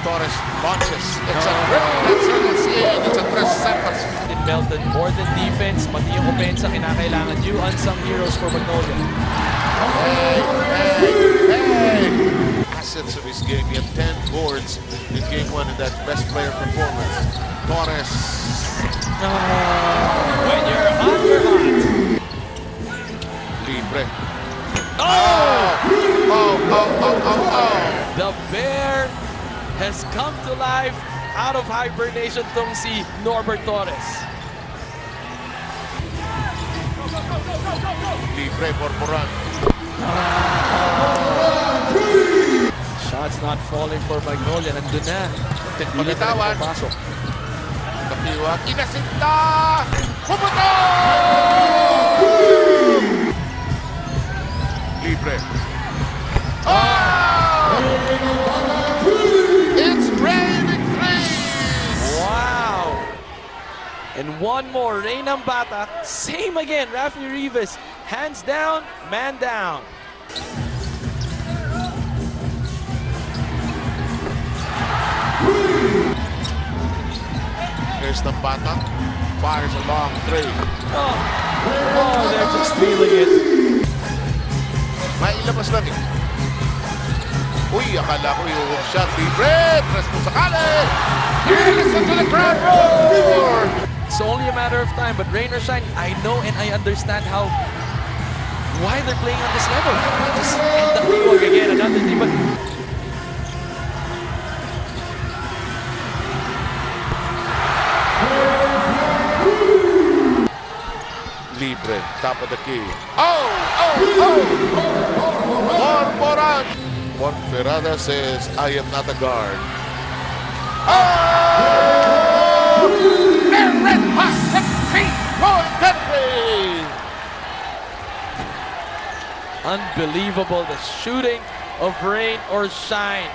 Torres launches. It's a triple that circles in. It's a 3 seconds. It melted more than defense, pati yung opensa kinakailangan. New unsung heroes for Magnolia. Hey! Assets of his game. He had 10 boards in game 1 in that best player performance. Torres. When you're hot, you're hot. Libre. Oh! Oh! The bear has come to life out of hibernation tong si Norbert Torres. Libre for Moran. Shots not falling for Magnolia. Nandun na. Pagkatawan. Pasok. Kapiwa. Kinasinta! Puputo! Libre. Oh! It's raining threes! Wow! And one more. Rain ng Bata. Same again. Rafi Rivas. Hands down, man down. Here's the Bata. Fires a long 3. Oh, they're just feeling it. May ilabas lang eh. Uy, akala ko yung hook shot. Libre! Tres mo sakali! Listen to the crowd roar! It's only a matter of time, but rain or shine, I know and I understand why they're playing on this level. And the Tiwag again, another thing, but Libre, top of the key. Oh! Moran! Juan Ferrada says, I am not a guard. Oh! They're red hot 16-point country! unbelievable, the shooting of rain or shine.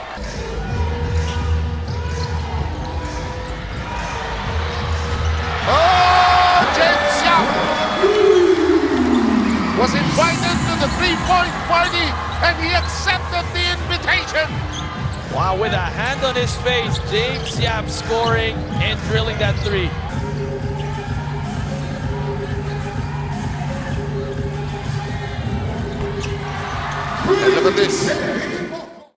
Oh, James Yap was invited to the three-point party and he accepted the invitation. Wow, with a hand on his face, James Yap scoring and drilling that three. And look at this.